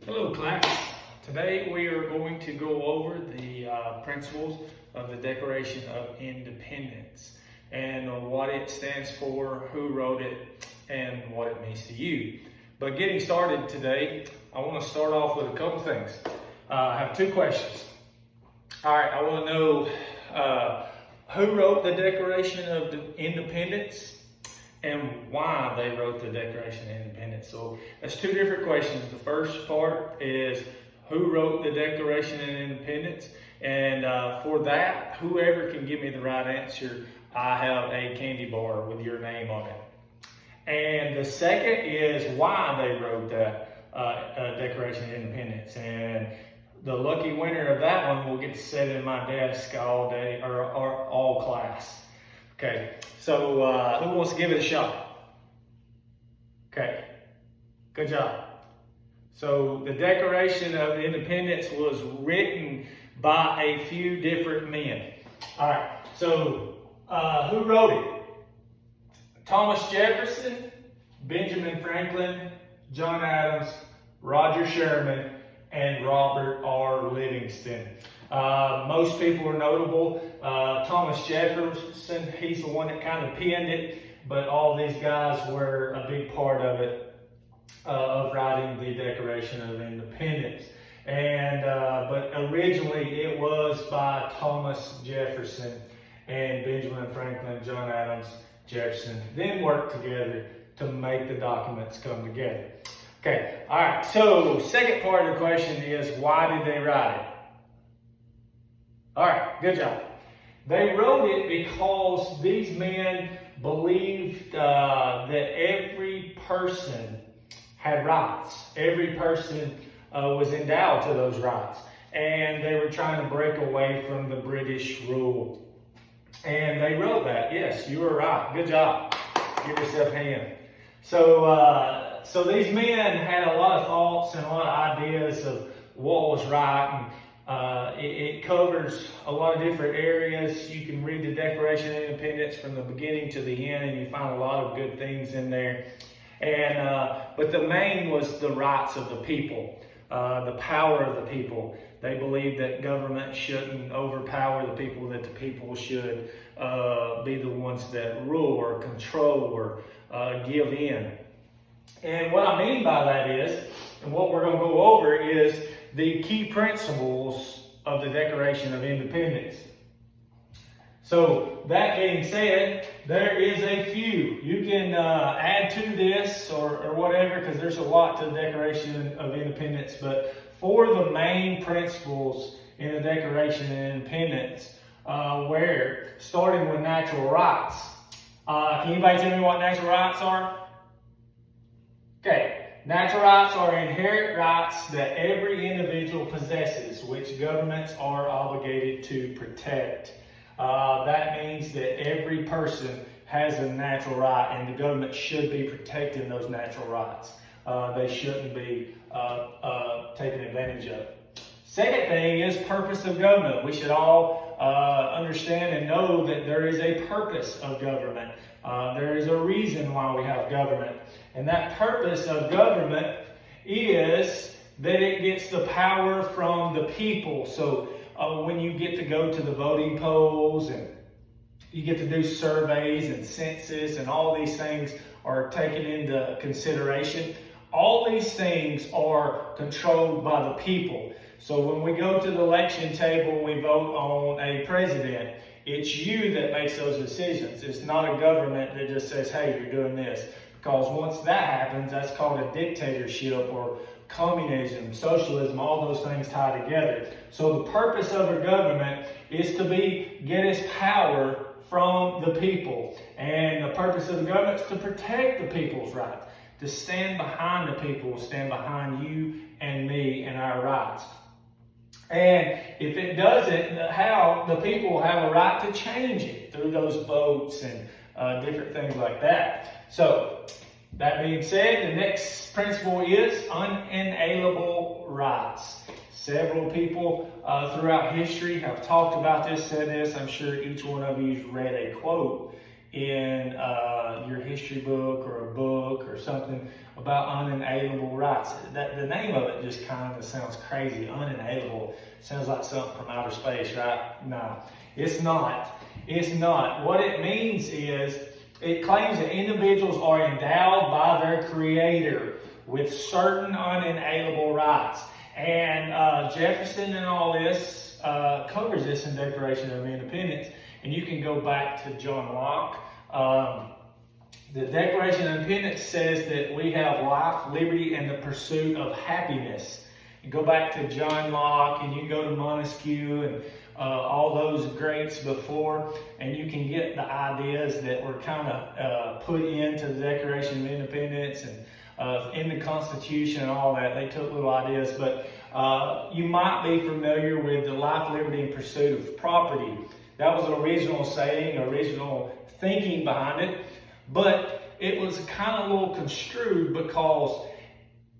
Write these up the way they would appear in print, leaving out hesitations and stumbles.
Hello class. Today we are going to go over the principles of the Declaration of Independence and what it stands for, who wrote it, and what it means to you. But getting started today, I want to start off with a couple things. I have two questions. All right, I want to know who wrote the Declaration of Independence and why they wrote the Declaration of Independence. So that's two different questions. The first part is who wrote the Declaration of Independence, and for that, whoever can give me the right answer, I have a candy bar with your name on it. And the second is why they wrote that Declaration of Independence. And the lucky winner of that one will get to sit in my desk all day or all class. Okay, so who wants to give it a shot? Okay, good job. So the Declaration of Independence was written by a few different men. All right, so who wrote it? Thomas Jefferson, Benjamin Franklin, John Adams, Roger Sherman, and Robert R. Livingston. Most people are notable. Thomas Jefferson, he's the one that kind of penned it, but all these guys were a big part of it, of writing the Declaration of Independence. And but originally it was by Thomas Jefferson and Benjamin Franklin, John Adams, Jefferson, then worked together to make the documents come together. Okay, all right, so second part of the question is, why did they write it? All right, good job. They wrote it because these men believed that every person had rights. Every person was endowed to those rights. And they were trying to break away from the British rule. And they wrote that. Yes, you were right. Good job. Give yourself a hand. So these men had a lot of thoughts and a lot of ideas of what was right. And it covers a lot of different areas. You can read the Declaration of Independence from the beginning to the end, and you find a lot of good things in there. And but the main was the rights of the people, the power of the people. They believed that government shouldn't overpower the people, that the people should be the ones that rule or control or give in. And what I mean by that is, and what we're going to go over is the key principles of the Declaration of Independence. So that being said, there is a few. You can add to this or whatever, because there's a lot to the Declaration of Independence. But for the main principles in the Declaration of Independence, where starting with natural rights. Can anybody tell me what natural rights are? Okay. Natural rights are inherent rights that every individual possesses, which governments are obligated to protect. That means that every person has a natural right, and the government should be protecting those natural rights. They shouldn't be taken advantage of. Second thing is purpose of government. We should all understand and know that there is a purpose of government. There is a reason why we have government. And that purpose of government is that it gets the power from the people. So when you get to go to the voting polls and you get to do surveys and census and all these things are taken into consideration, all these things are controlled by the people. So when we go to the election table and we vote on a president, it's you that makes those decisions. It's not a government that just says, hey, you're doing this. Because once that happens, that's called a dictatorship or communism, socialism, all those things tie together. So the purpose of a government is to get its power from the people. And the purpose of the government is to protect the people's rights, to stand behind the people, stand behind you and me and our rights. And if it doesn't, how the people have a right to change it through those votes and different things like that. So that being said, the next principle is unalienable rights. Several people throughout history have talked about this, said this. I'm sure each one of you's read a quote in your history book or a book or something about unalienable rights. The name of it just kind of sounds crazy. Unalienable sounds like something from outer space, right? No, it's not. It's not. What it means is it claims that individuals are endowed by their Creator with certain unalienable rights. And Jefferson and all this covers this in Declaration of Independence. And you can go back to John Locke. The Declaration of Independence says that we have life, liberty, and the pursuit of happiness. You go back to John Locke, and you can go to Montesquieu and all those greats before, and you can get the ideas that were kind of put into the Declaration of Independence and in the Constitution and all that. They took little ideas, but you might be familiar with the life, liberty, and pursuit of property. That was the original saying, original thinking behind it, but it was kind of a little construed because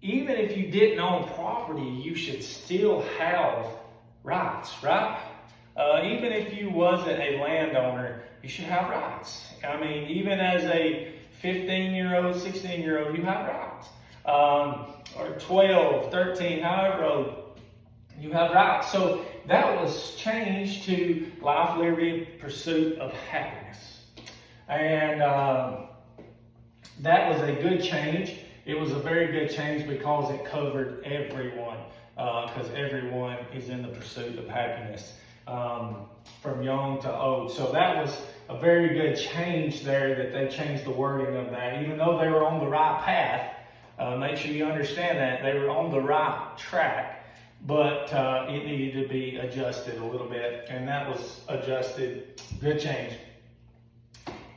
even if you didn't own property, you should still have rights, right? Even if you wasn't a landowner, you should have rights. I mean, even as a 15-year-old, 16-year-old, you have rights. Or 12, 13, however old, you have rights. So that was changed to life, liberty, pursuit of happiness. And that was a good change. It was a very good change because it covered everyone, because everyone is in the pursuit of happiness, from young to old. So that was a very good change there, that they changed the wording of that. Even though they were on the right path, make sure you understand that they were on the right track, but it needed to be adjusted a little bit, and that was adjusted. Good change.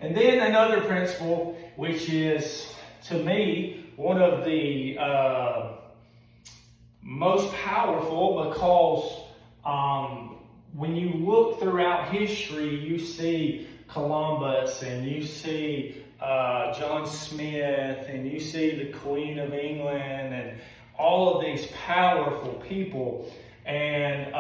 And then another principle, which is, to me, one of the most powerful, because when you look throughout history, you see Columbus, and you see John Smith, and you see the Queen of England, and all of these powerful people, and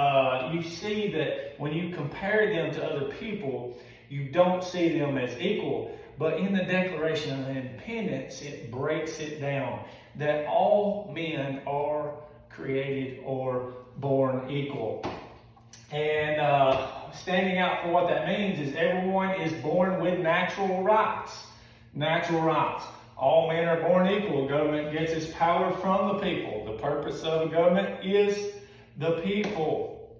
you see that when you compare them to other people, you don't see them as equal. But in the Declaration of Independence, it breaks it down that all men are created or born equal. And standing out for what that means is everyone is born with natural rights. Natural rights. All men are born equal. Government gets its power from the people. The purpose of the government is the people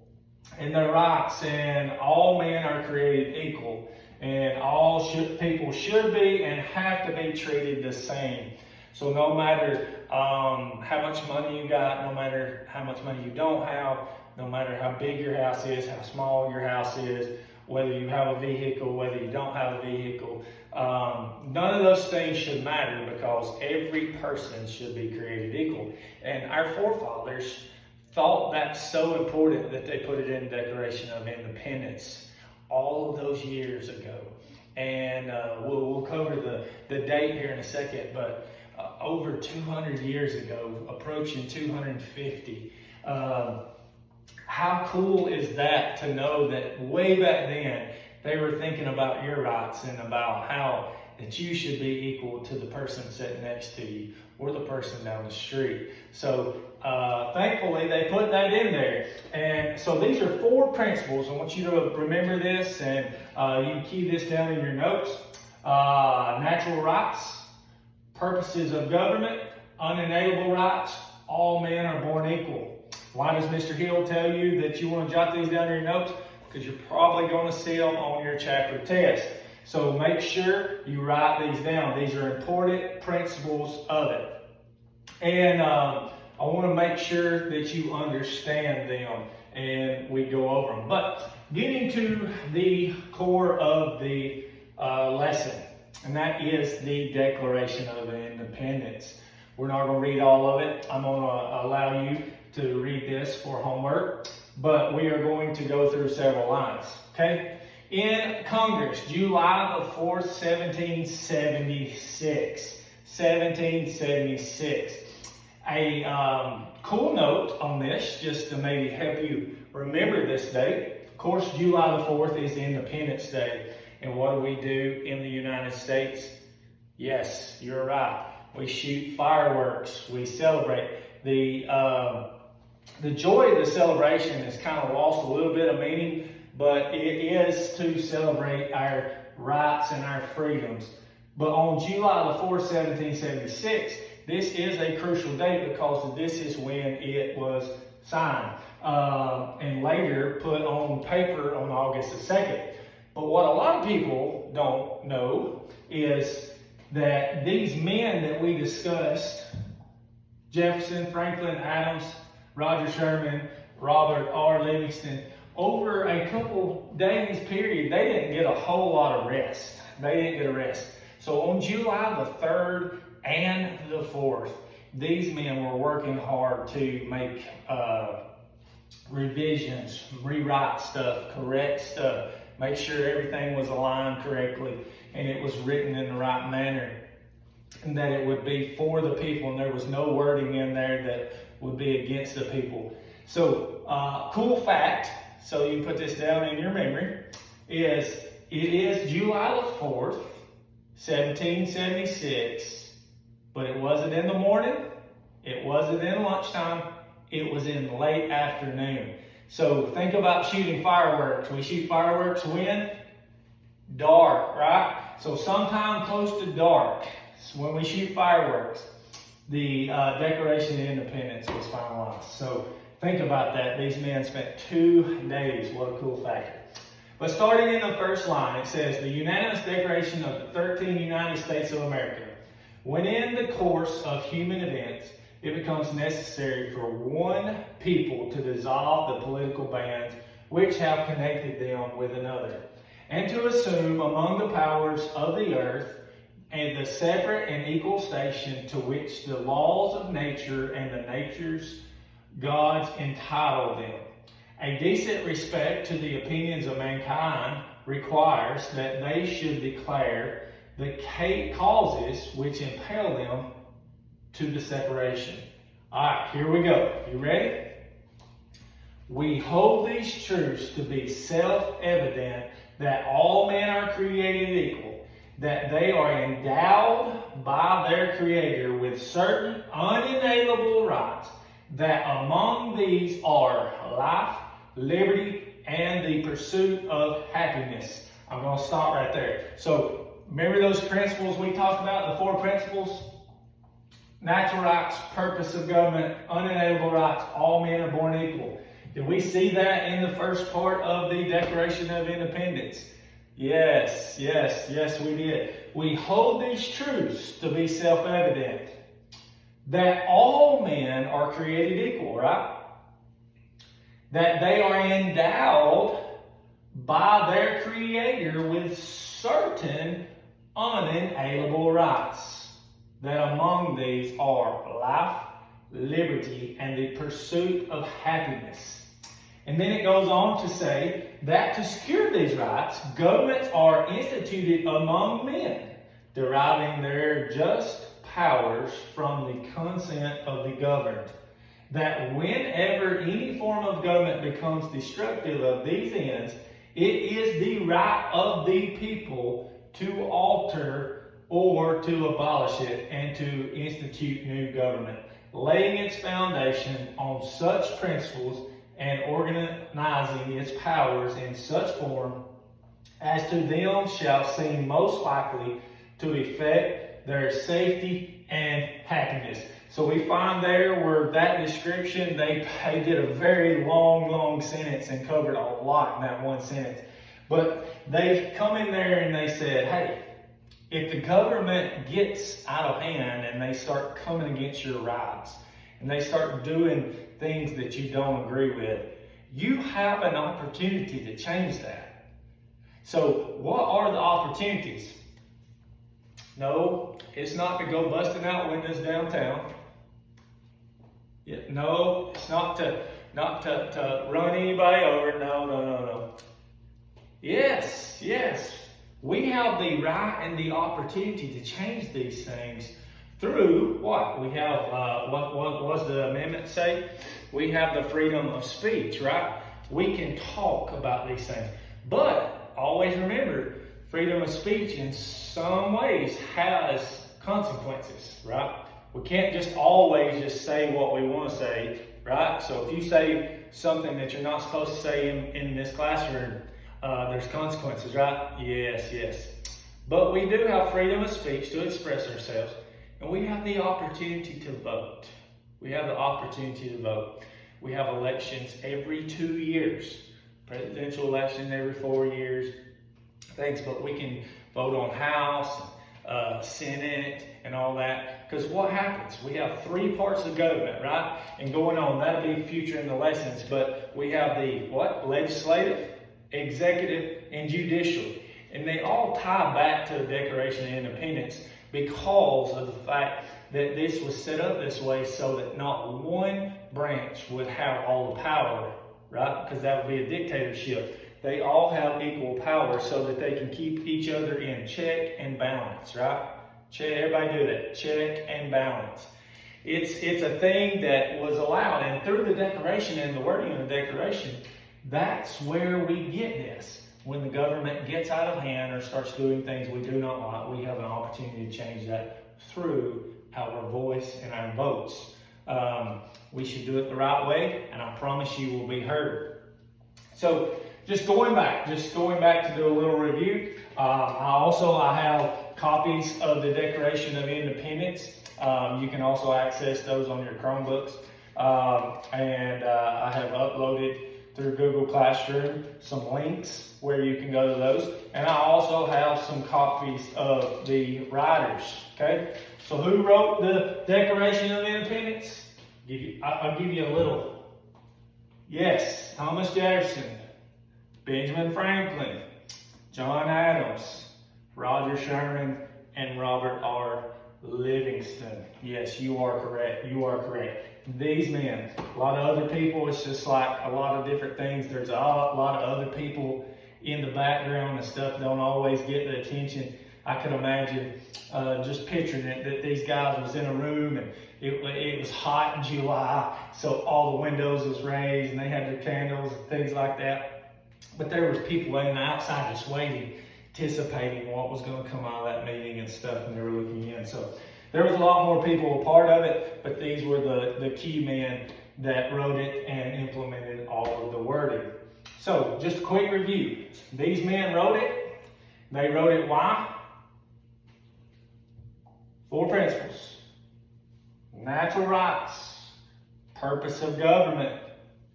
and their rights. And all men are created equal. And all people should be and have to be treated the same. So no matter how much money you got, no matter how much money you don't have, no matter how big your house is, how small your house is, whether you have a vehicle, whether you don't have a vehicle, none of those things should matter, because every person should be created equal. And our forefathers thought that's so important that they put it in the Declaration of Independence all of those years ago. And we'll cover the date here in a second, but over 200 years ago, approaching 250. How cool is that to know that way back then they were thinking about your rights and about how that you should be equal to the person sitting next to you or the person down the street. So thankfully they put that in there. And so these are 4 principles. I want you to remember this, and you can key this down in your notes. Natural rights, purposes of government, unalienable rights, all men are born equal. Why does Mr. Hill tell you that you want to jot these down in your notes? Because you're probably going to see them on your chapter test. So make sure you write these down. These are important principles of it. And I want to make sure that you understand them, and we go over them. But getting to the core of the lesson, and that is the Declaration of Independence. We're not going to read all of it. I'm going to allow you to read this for homework, but we are going to go through several lines, okay? In Congress, July the 4th, 1776. 1776. A cool note on this, just to maybe help you remember this date. Of course, July the 4th is Independence Day. And what do we do in the United States? Yes, you're right. We shoot fireworks. We celebrate. The joy of the celebration has kind of lost a little bit of meaning, but it is to celebrate our rights and our freedoms. But on July the 4th, 1776, this is a crucial date because this is when it was signed and later put on paper on August the 2nd. But what a lot of people don't know is that these men that we discussed, Jefferson, Franklin, Adams, Roger Sherman, Robert R. Livingston, over a couple days period, they didn't get a whole lot of rest. They didn't get a rest. So on July the 3rd and the 4th, these men were working hard to make revisions, rewrite stuff, correct stuff, make sure everything was aligned correctly and it was written in the right manner and that it would be for the people and there was no wording in there that would be against the people. So, cool fact, so you can put this down in your memory, is it is July the 4th, 1776, but it wasn't in the morning, it wasn't in lunchtime, it was in late afternoon. So think about shooting fireworks. We shoot fireworks when? Dark, right? So sometime close to dark, when we shoot fireworks, the Declaration of Independence was finalized. So think about that. These men spent 2 days. What a cool factor. But starting in the first line, it says, the unanimous declaration of the 13 United States of America. When in the course of human events, it becomes necessary for one people to dissolve the political bands which have connected them with another, and to assume among the powers of the earth and the separate and equal station to which the laws of nature and the nature's gods entitle them. A decent respect to the opinions of mankind requires that they should declare the causes which impel them to the separation. All right, here we go. You ready? We hold these truths to be self-evident that all men are created equal, that they are endowed by their Creator with certain unalienable rights, that among these are life, liberty, and the pursuit of happiness. I'm going to stop right there. So remember those principles we talked about, the 4 principles? Natural rights, purpose of government, unalienable rights, all men are born equal. Did we see that in the first part of the Declaration of Independence? Yes, we did. We hold these truths to be self-evident, that all men are created equal, right? That they are endowed by their Creator with certain unalienable rights, that among these are life, liberty, and the pursuit of happiness. And then it goes on to say that to secure these rights, governments are instituted among men, deriving their just powers from the consent of the governed. That whenever any form of government becomes destructive of these ends, it is the right of the people to alter or to abolish it and to institute new government, laying its foundation on such principles and organizing its powers in such form as to them shall seem most likely to effect their safety and happiness. So we find there where that description, they did a very long sentence and covered a lot in that one sentence. But they come in there and they said, hey, if the government gets out of hand and they start coming against your rights and they start doing things that you don't agree with, you have an opportunity to change that. So what are the opportunities? No, it's not to go busting out windows downtown. No, it's not to run anybody over. No. Yes. We have the right and the opportunity to change these things through what? We have, what was the amendment say? We have the freedom of speech, right? We can talk about these things. But always remember, freedom of speech in some ways has consequences, right? We can't just always just say what we want to say, right? So if you say something that you're not supposed to say in this classroom, there's consequences, right? Yes. But we do have freedom of speech to express ourselves, and we have the opportunity to vote. We have the opportunity to vote. We have elections every 2 years, presidential election every 4 years, things, but we can vote on House, Senate, and all that. Because what happens? We have 3 parts of government, right? And going on, that'll be future in the lessons, but we have the what? Legislative, executive, and judicial. And they all tie back to the Declaration of Independence because of the fact that this was set up this way so that not one branch would have all the power, right? Because that would be a dictatorship. They all have equal power so that they can keep each other in check and balance, right? Check, everybody do that. Check and balance. It's a thing that was allowed, and through the Declaration and the wording of the Declaration, that's where we get this. When the government gets out of hand or starts doing things we do not like, we have an opportunity to change that through our voice and our votes. We should do it the right way, and I promise you will be heard. So just going back to do a little review. I have copies of the Declaration of Independence. You can also access those on your Chromebooks. And I have uploaded through Google Classroom some links where you can go to those. And I also have some copies of the writers, okay? So who wrote the Declaration of Independence? I'll give you a little. Yes, Thomas Jefferson, Benjamin Franklin, John Adams, Roger Sherman, and Robert R. Livingston. Yes, you are correct. You are correct. These men, a lot of other people, it's just like a lot of different things. There's a lot of other people in the background and stuff don't always get the attention. I could imagine just picturing it, that these guys was in a room and it was hot in July, so all the windows was raised and they had their candles and things like that. But there was people on the outside just waiting, anticipating what was going to come out of that meeting and stuff, and they were looking in. So there was a lot more people a part of it, but these were the key men that wrote it and implemented all of the wording. So just a quick review. These men wrote it. They wrote it why? 4 principles. Natural rights, purpose of government,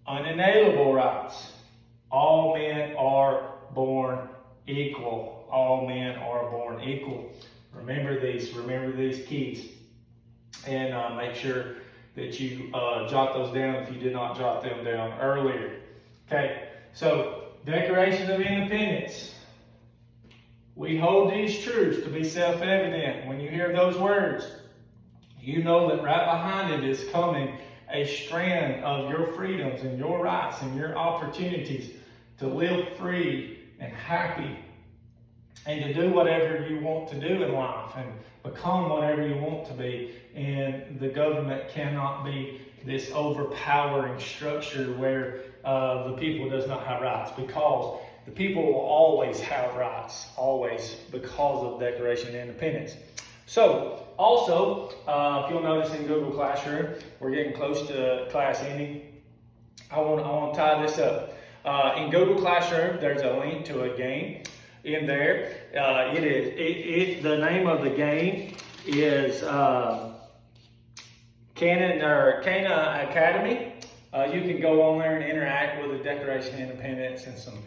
unalienable rights. All men are born equal. All men are born equal. Remember these keys, and make sure that you jot those down if you did not jot them down earlier. Okay, so Declaration of Independence. We hold these truths to be self-evident. When you hear those words, you know that right behind it is coming a strand of your freedoms and your rights and your opportunities to live free and happy and to do whatever you want to do in life and become whatever you want to be. And the government cannot be this overpowering structure where the people does not have rights, because the people will always have rights, always, because of the Declaration of Independence. So, also, if you'll notice in Google Classroom, we're getting close to class ending. I want to tie this up. In Google Classroom, there's a link to a game in there. The name of the game is Cana Academy. You can go on there and interact with the Declaration of Independence and some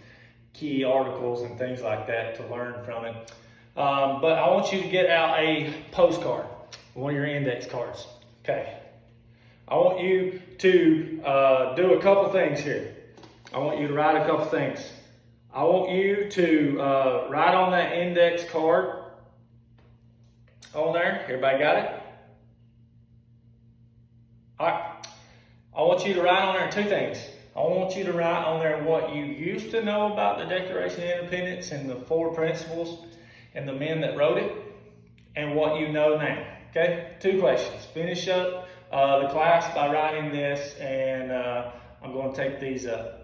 key articles and things like that to learn from it. But I want you to get out a postcard, one of your index cards. Okay. I want you to do a couple things here. I want you to write a couple things. I want you to write on that index card on there. Everybody got it? All right. I want you to write on there 2 things. I want you to write on there what you used to know about the Declaration of Independence and the 4 principles and the men that wrote it, and what you know now. Okay? 2 questions. Finish up the class by writing this, and I'm going to take these up.